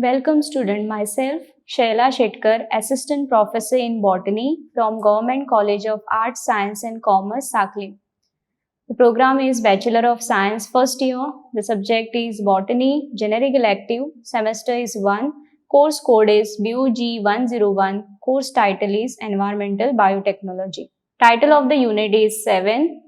Welcome student, myself Shaila Shetkar, Assistant Professor in Botany from Government College of Arts, Science and Commerce, Sakli. The program is Bachelor of Science first year. The subject is Botany, Generic Elective. Semester is 1. Course code is BUG 101. Course title is Environmental Biotechnology. Title of the unit is 7.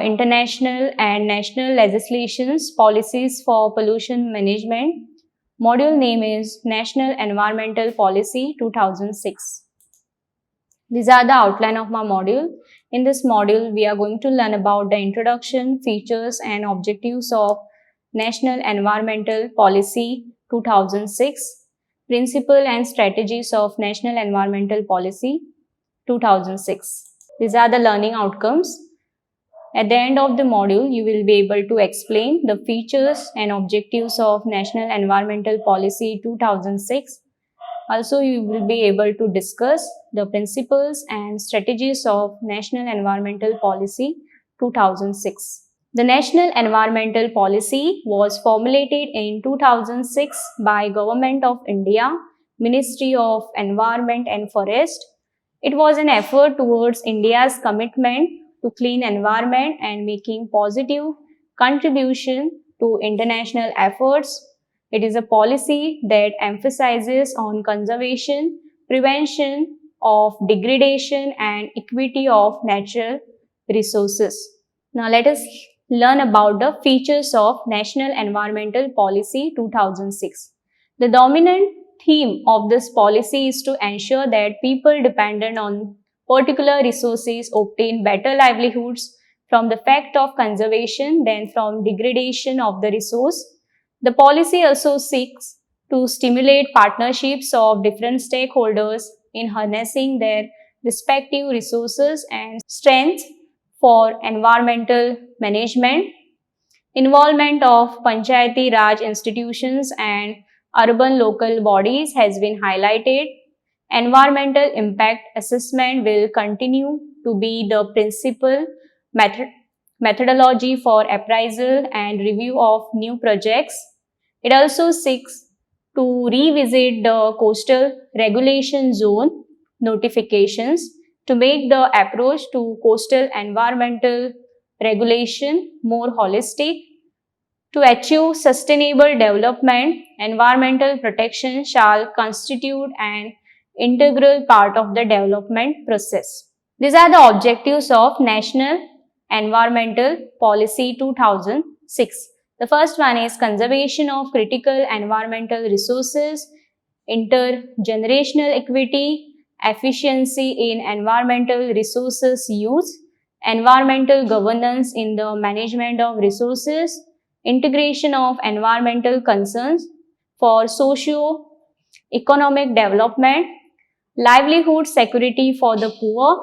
International and National Legislations, Policies for Pollution Management. Module name is National Environmental Policy 2006. These are the outline of my module. In this module, we are going to learn about the introduction, features and objectives of National Environmental Policy 2006, principle and strategies of National Environmental Policy 2006. These are the learning outcomes. At the end of the module, you will be able to explain the features and objectives of National Environmental Policy 2006. Also, you will be able to discuss the principles and strategies of National Environmental Policy 2006. The National Environmental Policy was formulated in 2006 by Government of India, Ministry of Environment and Forest. It was an effort towards India's commitment to clean environment and making positive contribution to international efforts. It is a policy that emphasizes on conservation, prevention of degradation and equity of natural resources. Now let us learn about the features of National Environmental Policy 2006. The dominant theme of this policy is to ensure that people dependent on particular resources obtain better livelihoods from the fact of conservation than from degradation of the resource. The policy also seeks to stimulate partnerships of different stakeholders in harnessing their respective resources and strengths for environmental management. Involvement of Panchayati Raj institutions and urban local bodies has been highlighted. Environmental impact assessment will continue to be the principal methodology for appraisal and review of new projects. It also seeks to revisit the coastal regulation zone notifications to make the approach to coastal environmental regulation more holistic. To achieve sustainable development, environmental protection shall constitute an integral part of the development process. These are the objectives of National Environmental Policy 2006. The first one is conservation of critical environmental resources, intergenerational equity, efficiency in environmental resources use, environmental governance in the management of resources, integration of environmental concerns for socio-economic development, livelihood security for the poor,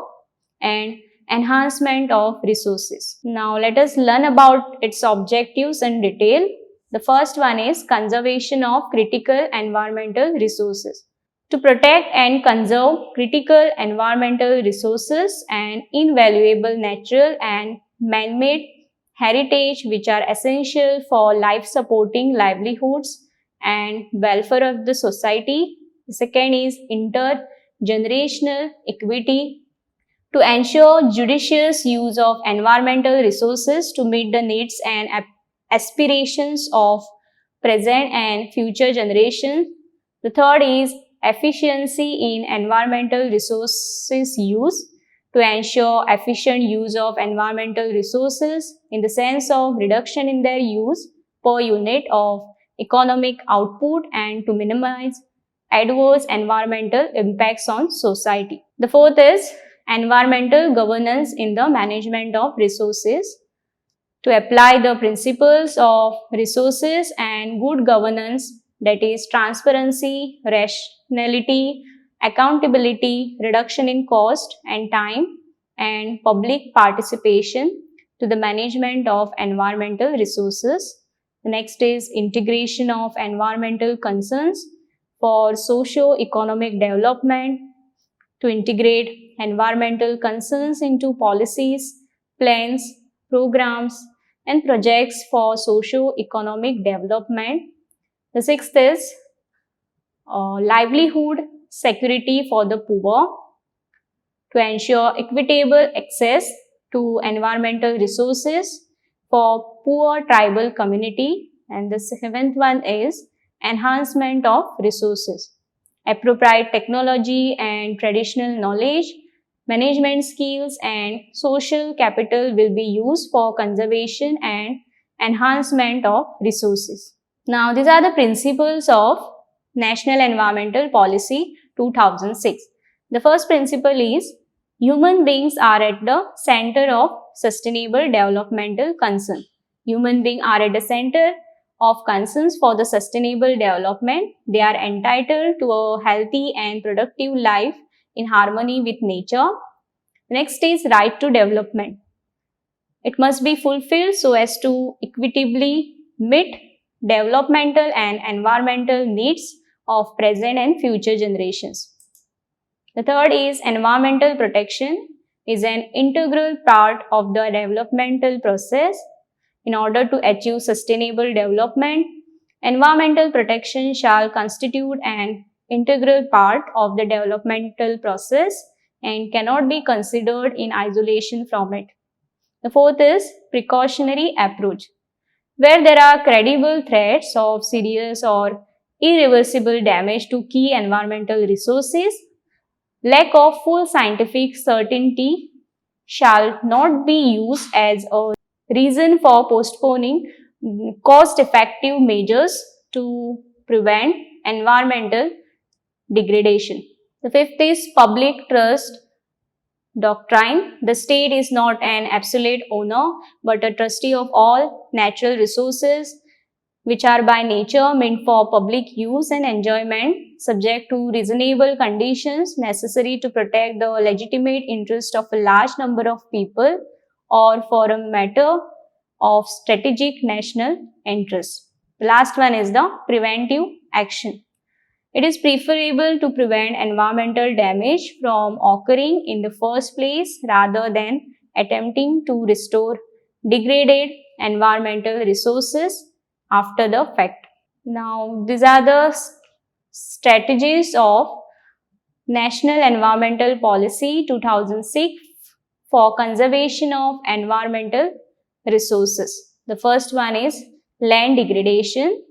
and enhancement of resources. Now let us learn about its objectives in detail. The first one is conservation of critical environmental resources. To protect and conserve critical environmental resources and invaluable natural and man-made heritage which are essential for life-supporting livelihoods and welfare of the society. The second is intergenerational equity. To ensure judicious use of environmental resources to meet the needs and aspirations of present and future generations. The third is efficiency in environmental resources use. To ensure efficient use of environmental resources in the sense of reduction in their use per unit of economic output and to minimize adverse environmental impacts on society. The fourth is environmental governance in the management of resources. To apply the principles of resources and good governance, that is transparency, rationality, accountability, reduction in cost and time, and public participation to the management of environmental resources. The next is integration of environmental concerns for socio-economic development. To integrate environmental concerns into policies, plans, programs, and projects for socio-economic development. The sixth is livelihood security for the poor, to ensure equitable access to environmental resources for poor tribal community. And the seventh one is enhancement of resources, appropriate technology and traditional knowledge, management skills and social capital will be used for conservation and enhancement of resources. Now, these are the principles of National Environmental Policy 2006. The first principle is human beings are at the center of sustainable developmental concern. Human beings are at the center of concerns for the sustainable development. They are entitled to a healthy and productive life in harmony with nature. Next is right to development. It must be fulfilled so as to equitably meet developmental and environmental needs of present and future generations. The third is environmental protection is an integral part of the developmental process. In order to achieve sustainable development, environmental protection shall constitute an integral part of the developmental process and cannot be considered in isolation from it. The fourth is precautionary approach. Where there are credible threats of serious or irreversible damage to key environmental resources, lack of full scientific certainty shall not be used as a reason for postponing cost-effective measures to prevent environmental degradation. The fifth is public trust doctrine. The state is not an absolute owner but a trustee of all natural resources which are by nature meant for public use and enjoyment, subject to reasonable conditions necessary to protect the legitimate interest of a large number of people or for a matter of strategic national interest. The last one is the preventive action. It is preferable to prevent environmental damage from occurring in the first place rather than attempting to restore degraded environmental resources after the fact. Now, these are the strategies of National Environmental Policy 2006 for conservation of environmental resources. The first one is land degradation.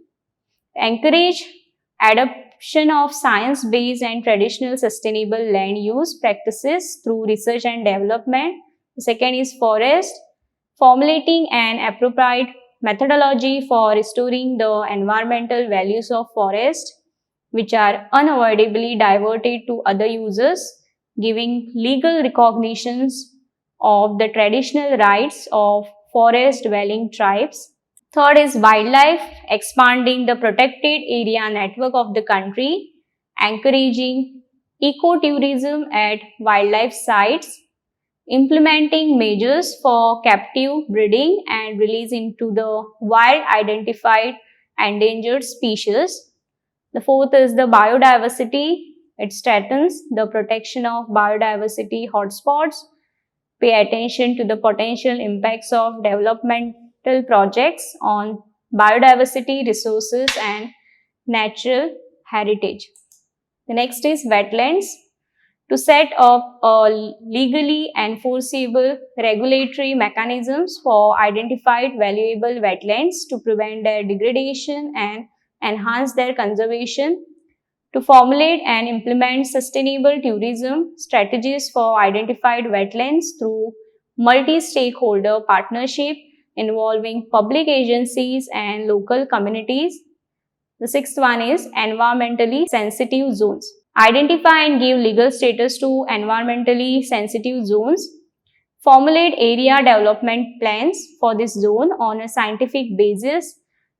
Encourage adoption of science-based and traditional sustainable land use practices through research and development. The second is forest. Formulating an appropriate methodology for restoring the environmental values of forest, which are unavoidably diverted to other users, giving legal recognitions of the traditional rights of forest-dwelling tribes. Third is wildlife, expanding the protected area network of the country, encouraging ecotourism at wildlife sites, implementing measures for captive breeding and release into the wild identified endangered species. The fourth is the biodiversity. It strengthens the protection of biodiversity hotspots. Pay attention to the potential impacts of developmental projects on biodiversity, resources and natural heritage. The next is wetlands. To set up legally enforceable regulatory mechanisms for identified valuable wetlands to prevent their degradation and enhance their conservation. To formulate and implement sustainable tourism strategies for identified wetlands through multi-stakeholder partnership involving public agencies and local communities. The sixth one is environmentally sensitive zones. Identify and give legal status to environmentally sensitive zones. Formulate area development plans for this zone on a scientific basis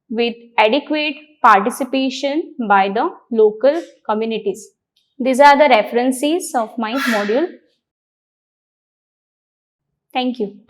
with adequate participation by the local communities. These are the references of my module. Thank you.